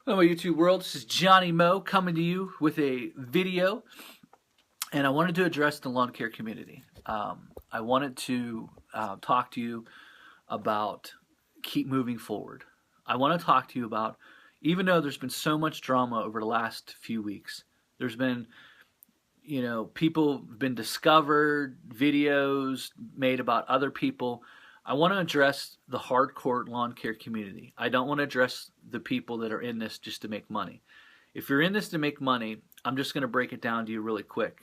Hello, YouTube world. This is Johnny Moe coming to you with a video, and I wanted to address the lawn care community. I wanted to talk to you about keep moving forward. I want to talk to you about, even though there's been so much drama over the last few weeks, there's been, people have been discovered, videos made about other people. I want to address the hardcore lawn care community. I don't want to address the people that are in this just to make money. If you're in this to make money, I'm just going to break it down to you really quick,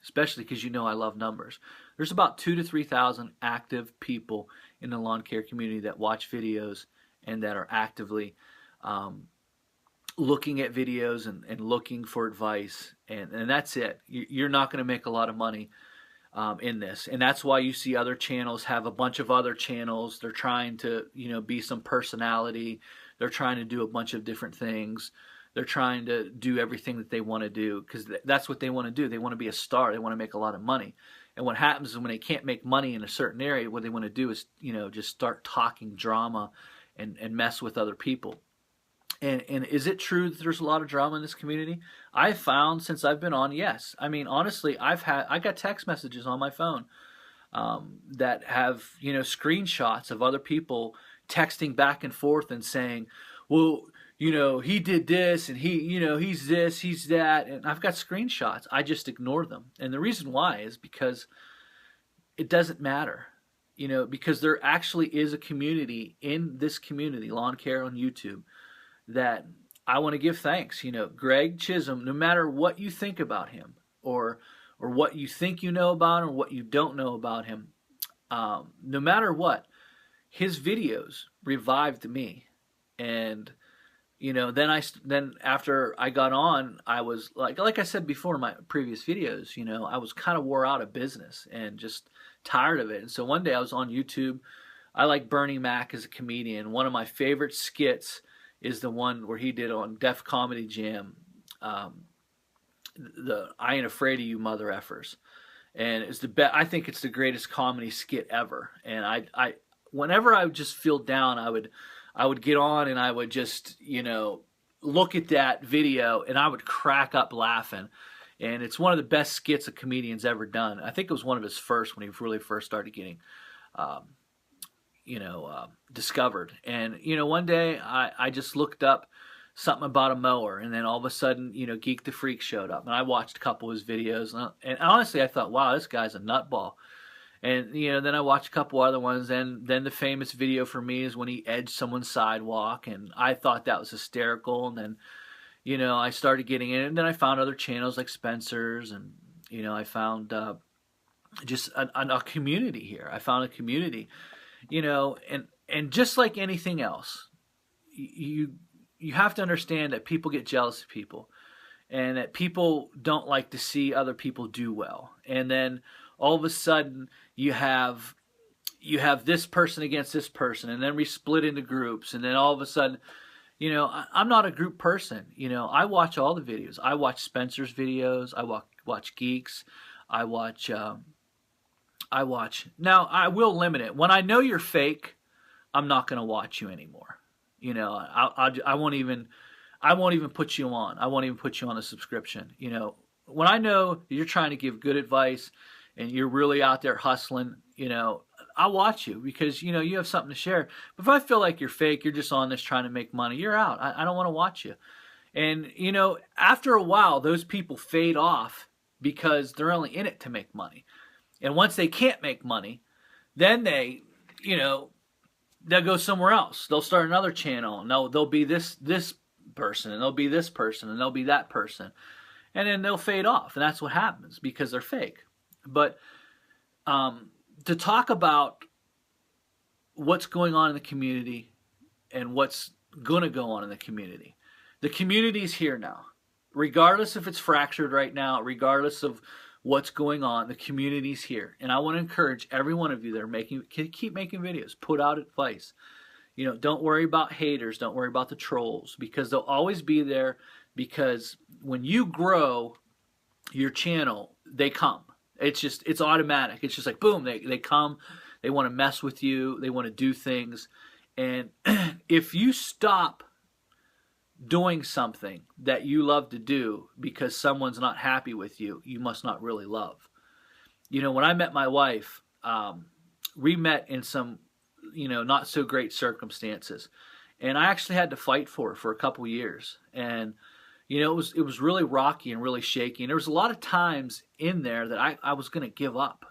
especially because you know I love numbers. There's about 2,000 to 3,000 active people in the lawn care community that watch videos and that are actively looking at videos and looking for advice, and that's it. You're not going to make a lot of money in this, and that's why you see other channels have a bunch of other channels. They're trying to be some personality. They're trying to do a bunch of different things. They're trying to do everything that they want to do because that's what they want to do. They want to be a star. They want to make a lot of money. And what happens is when they can't make money in a certain area, what they want to do is just start talking drama and mess with other people. And is it true that there's a lot of drama in this community? I've found since I've been on, yes. I mean, honestly, I got text messages on my phone that have screenshots of other people texting back and forth and saying, well, he did this and he's this, he's that, and I've got screenshots. I just ignore them, and the reason why is because it doesn't matter. Because there actually is a community in this community, Lawn Care on YouTube, that I want to give thanks. Greg Chisholm, no matter what you think about him or what you think you know about him or what you don't know about him, no matter what, his videos revived me. And then after I got on, I was like I said before in my previous videos, I was kind of wore out of business and just tired of it. And so one day I was on YouTube. I like Bernie Mac as a comedian. One of my favorite skits is the one where he did on Def Comedy Jam, the I Ain't Afraid of You Mother Effers. And it's I think it's the greatest comedy skit ever. And I whenever I would just feel down, I would get on and I would just, look at that video and I would crack up laughing. And it's one of the best skits a comedian's ever done. I think it was one of his first when he really first started getting discovered. And one day I just looked up something about a mower, and then all of a sudden Geek the Freak showed up, and I watched a couple of his videos, and honestly I thought, wow, this guy's a nutball. And then I watched a couple other ones, and then the famous video for me is when he edged someone's sidewalk, and I thought that was hysterical. And then I started getting in, and then I found other channels like Spencer's, and I found just a community here. I found a community. And just like anything else, you have to understand that people get jealous of people, and that people don't like to see other people do well. And then all of a sudden you have this person against this person, and then we split into groups, and then all of a sudden, I'm not a group person. I watch all the videos. I watch Spencer's videos. I watch Geeks. I watch. Now, I will limit it. When I know you're fake, I'm not going to watch you anymore. I won't even put you on. I won't even put you on a subscription. When I know you're trying to give good advice and you're really out there hustling, I'll watch you because, you have something to share. But if I feel like you're fake, you're just on this trying to make money, you're out. I don't want to watch you. And, after a while, those people fade off because they're only in it to make money. And once they can't make money, then they'll go somewhere else. They'll start another channel, and they'll be this person, and they'll be this person, and they'll be that person. And then they'll fade off, and that's what happens because they're fake. But to talk about what's going on in the community and what's going to go on in the community's here now. Regardless if it's fractured right now, regardless of what's going on, the community's here. And I want to encourage every one of you that are keep making videos, put out advice. Don't worry about haters, don't worry about the trolls, because they'll always be there, because when you grow your channel, they come. It's automatic. It's just like, boom, they come, they want to mess with you, they want to do things. And if you stop doing something that you love to do because someone's not happy with you, you must not really love. You know, when I met my wife, we met in some, not so great circumstances. And I actually had to fight for her for a couple years. And, it was really rocky and really shaky. And there was a lot of times in there that I was going to give up,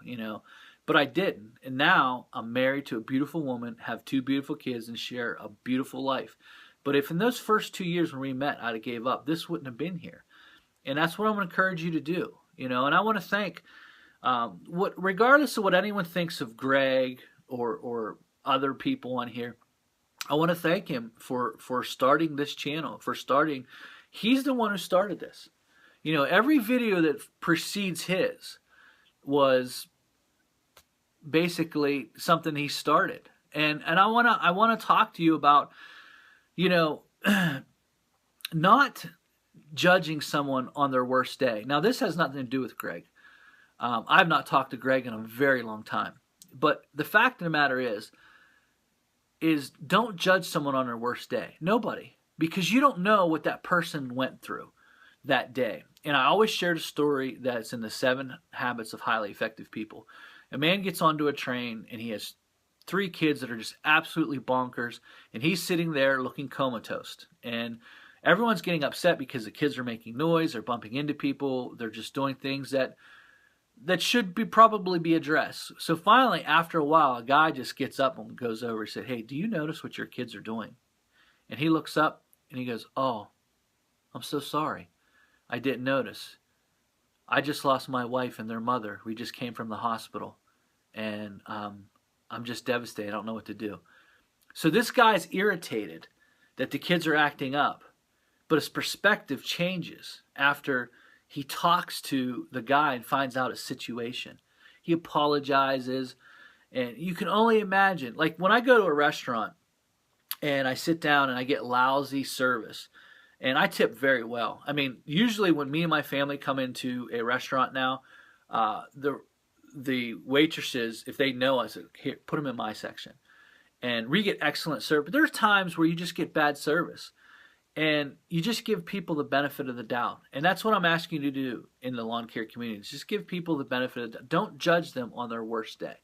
but I didn't. And now I'm married to a beautiful woman, have 2 beautiful kids, and share a beautiful life. But if in those first 2 years when we met, I'd have gave up, this wouldn't have been here. And that's what I'm going to encourage you to do, And I want to thank, regardless of what anyone thinks of Greg or other people on here, I want to thank him for starting this channel, he's the one who started this. Every video that precedes his was basically something he started. And I want to talk to you about, not judging someone on their worst day. Now, this has nothing to do with Greg. I've not talked to Greg in a very long time. But the fact of the matter is don't judge someone on their worst day. Nobody. Because you don't know what that person went through that day. And I always shared a story that's in the 7 Habits of Highly Effective People. A man gets onto a train and he has 3 kids that are just absolutely bonkers, and he's sitting there looking comatose. And everyone's getting upset because the kids are making noise, they're bumping into people, they're just doing things that should probably be addressed. So finally, after a while, a guy just gets up and goes over and said, "Hey, do you notice what your kids are doing?" And he looks up and he goes, "Oh, I'm so sorry. I didn't notice. I just lost my wife and their mother. We just came from the hospital. And I'm just devastated. I don't know what to do." So this guy's irritated that the kids are acting up. But his perspective changes after he talks to the guy and finds out his situation. He apologizes. And you can only imagine, like when I go to a restaurant and I sit down and I get lousy service, and I tip very well. I mean, usually when me and my family come into a restaurant now, the waitresses, if they know us, here, put them in my section. And we get excellent service. But there's times where you just get bad service. And you just give people the benefit of the doubt. And that's what I'm asking you to do in the lawn care community. Just give people the benefit of the doubt. Don't judge them on their worst day.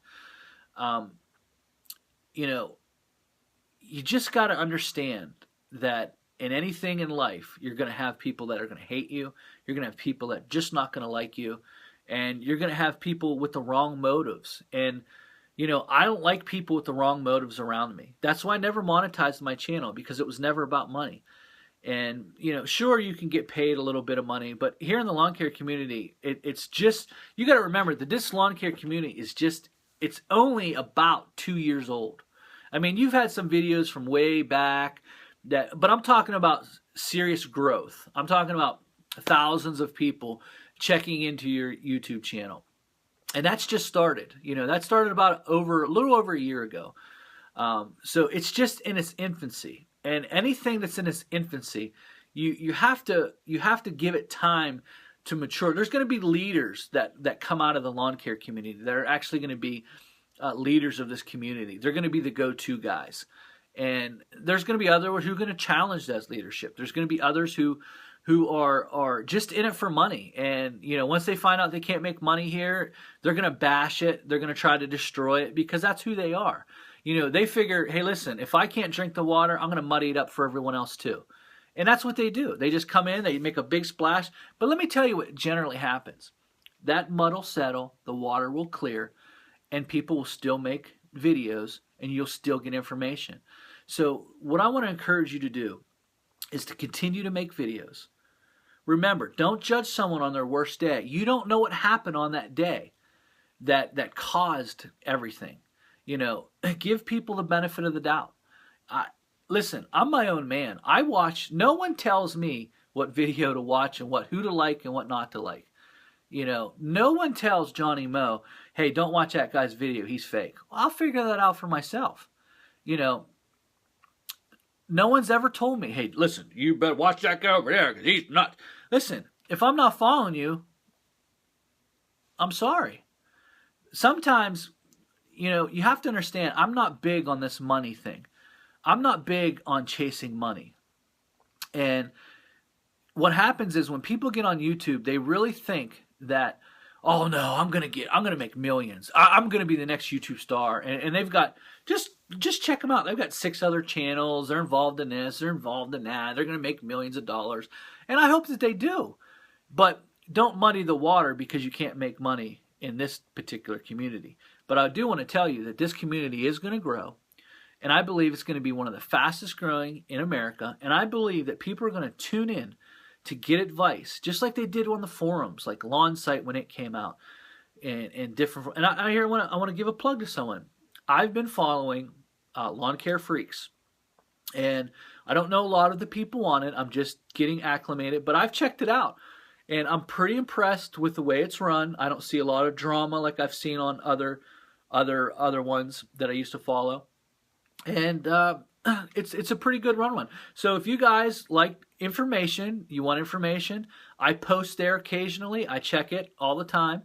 You just got to understand that in anything in life, you're going to have people that are going to hate you. You're going to have people that are just not going to like you. And you're going to have people with the wrong motives. And, I don't like people with the wrong motives around me. That's why I never monetized my channel, because it was never about money. And, sure, you can get paid a little bit of money. But here in the lawn care community, it's just, you got to remember that this lawn care community is just, it's only about 2 years old. I mean, you've had some videos from way back, but I'm talking about serious growth. I'm talking about thousands of people checking into your YouTube channel. And that's just started. That started about a little over a year ago. So it's just in its infancy. And anything that's in its infancy, you have to give it time to mature. There's going to be leaders that come out of the lawn care community that are actually going to be leaders of this community. They're going to be the go-to guys. And there's going to be others who are going to challenge that leadership. There's going to be others who are just in it for money. And, once they find out they can't make money here, they're going to bash it. They're going to try to destroy it because that's who they are. They figure, hey, listen, if I can't drink the water, I'm going to muddy it up for everyone else too. And that's what they do. They just come in, they make a big splash. But let me tell you what generally happens. That mud will settle, the water will clear, and people will still make videos, and you'll still get information. So what I want to encourage you to do is to continue to make videos. Remember, don't judge someone on their worst day. You don't know what happened on that day that caused everything. Give people the benefit of the doubt. Listen, I'm my own man. No one tells me what video to watch and who to like and what not to like. No one tells Johnny Moe, hey, don't watch that guy's video, he's fake. Well, I'll figure that out for myself. No one's ever told me, hey, listen, you better watch that guy over there because he's not. Listen, if I'm not following you, I'm sorry. Sometimes, you have to understand, I'm not big on this money thing. I'm not big on chasing money. And what happens is when people get on YouTube, they really think that, oh no, I'm gonna make millions. I'm gonna be the next YouTube star. And they've got, just check them out. They've got 6 other channels. They're involved in this. They're involved in that. They're gonna make millions of dollars. And I hope that they do. But don't muddy the water because you can't make money in this particular community. But I do want to tell you that this community is going to grow. And I believe it's going to be one of the fastest growing in America. And I believe that people are going to tune in to get advice, just like they did on the forums, like Lawn Site when it came out, and different. And I want to give a plug to someone. I've been following Lawncare Freaks, and I don't know a lot of the people on it. I'm just getting acclimated, but I've checked it out, and I'm pretty impressed with the way it's run. I don't see a lot of drama like I've seen on other ones that I used to follow, and it's a pretty good run one. So if you guys like information, you want information, I post there occasionally. I check it all the time.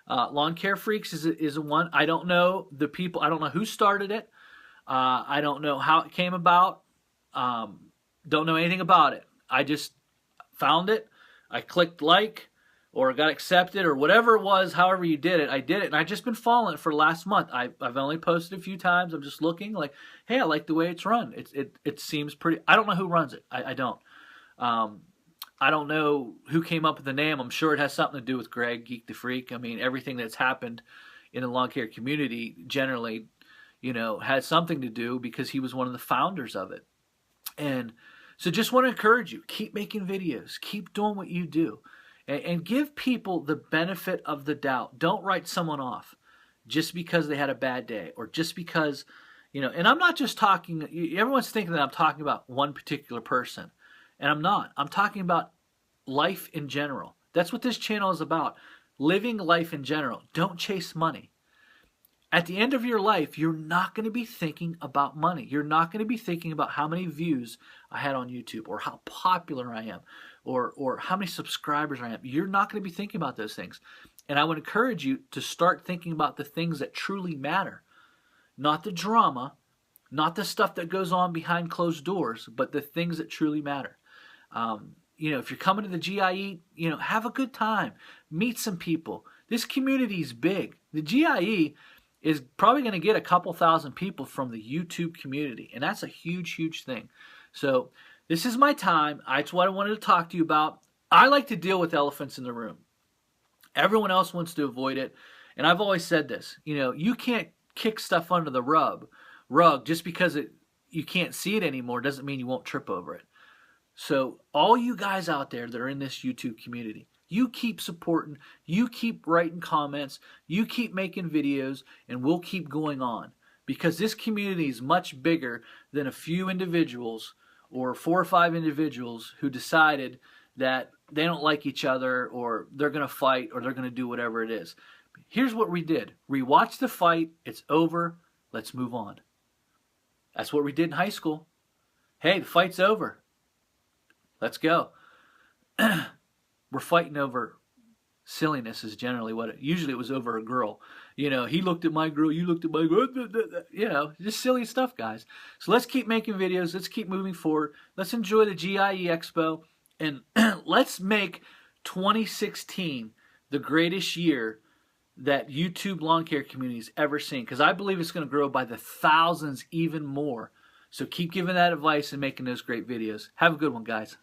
Lawn Care Freaks is a one. I don't know the people. I don't know who started it. I don't know how it came about. Don't know anything about it. I just found it. I clicked like, or got accepted, or whatever it was. However you did it, I did it, and I've just been following it for the last month. I've only posted a few times. I'm just looking like, hey, I like the way it's run. It seems pretty. I don't know who runs it. I don't. I don't know who came up with the name. I'm sure it has something to do with Greg, Geek the Freak. I mean, everything that's happened in the lawn care community generally, had something to do because he was one of the founders of it. And so just want to encourage you, keep making videos, keep doing what you do, and give people the benefit of the doubt. Don't write someone off just because they had a bad day, or just because, and I'm not just talking, everyone's thinking that I'm talking about one particular person, and I'm not. I'm talking about life in general. That's what this channel is about, living life in general. Don't chase money. At the end of your life, you're not going to be thinking about money. You're not going to be thinking about how many views I had on YouTube, or how popular I am, or how many subscribers I have. You're not going to be thinking about those things. And I would encourage you to start thinking about the things that truly matter. Not the drama, not the stuff that goes on behind closed doors, but the things that truly matter. If you're coming to the GIE, have a good time. Meet some people. This community is big. The GIE is probably going to get a couple thousand people from the YouTube community, and that's a huge, huge thing. So this is my time. That's what I wanted to talk to you about. I like to deal with elephants in the room. Everyone else wants to avoid it, and I've always said this. You can't kick stuff under the rug just because you can't see it anymore doesn't mean you won't trip over it. So all you guys out there that are in this YouTube community, you keep supporting, you keep writing comments, you keep making videos, and we'll keep going on. Because this community is much bigger than a few individuals, or 4 or 5 individuals who decided that they don't like each other, or they're going to fight, or they're going to do whatever it is. Here's what we did. We watched the fight. It's over. Let's move on. That's what we did in high school. Hey, the fight's over. Let's go. We're fighting over silliness is generally usually it was over a girl. He looked at my girl, you looked at my girl, just silly stuff, guys. So let's keep making videos. Let's keep moving forward. Let's enjoy the GIE Expo, and let's make 2016 the greatest year that YouTube lawn care community has ever seen, because I believe it's going to grow by the thousands even more. So keep giving that advice and making those great videos. Have a good one, guys.